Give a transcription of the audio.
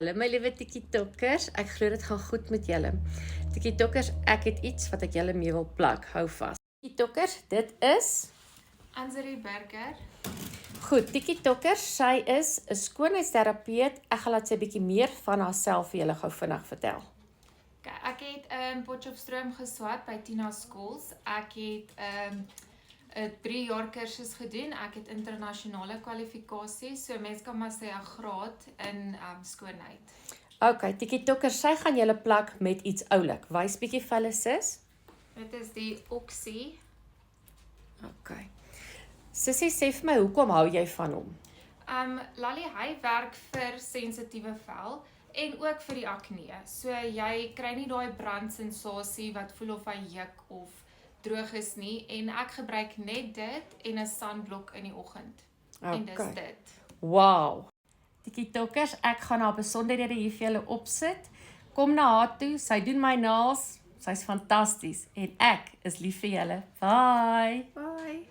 Hallo my liewe TikTokkers, ek glo dit gaan goed met julle. TikTokkers, ek het iets wat ek julle mee wil plak, hou vas. TikTokkers, dit is Anserie Burger. goed. TikTokkers, sy is 'n skoonheidsterapeut. Ek gaan laat sy 'n bietjie meer van haarself vir julle gou vinnig vertel. Okay, ek het in Potchefstroom geswat by Tina Schools. Ek het 'n 3 jaar kursus gedoen. Ek het internasionale kwalifikasies, so mens kan maar sê 'n graad in skoonheid. Okay, TikTokkers, sy gaan julle plak met iets oulik. Wys bietjie vir hulle sis. Dit is die Oxy. Okay. Sissie, sê vir my, hoekom hou jy van hom? Lally, hy werk vir sensitiewe vel en ook vir die akne. So jy kry nie daai brandsensasie wat voel of hy juk of droog is nie, en ek gebruik net dit en 'n sunblock in die oggend. En dis Okay. dit. Wow. TikTokkers, ek gaan haar besonderhede hier vir julle opsit. Kom na haar toe, sy doen my naels, sy's fantasties en ek is lief vir julle. Bye. Bye.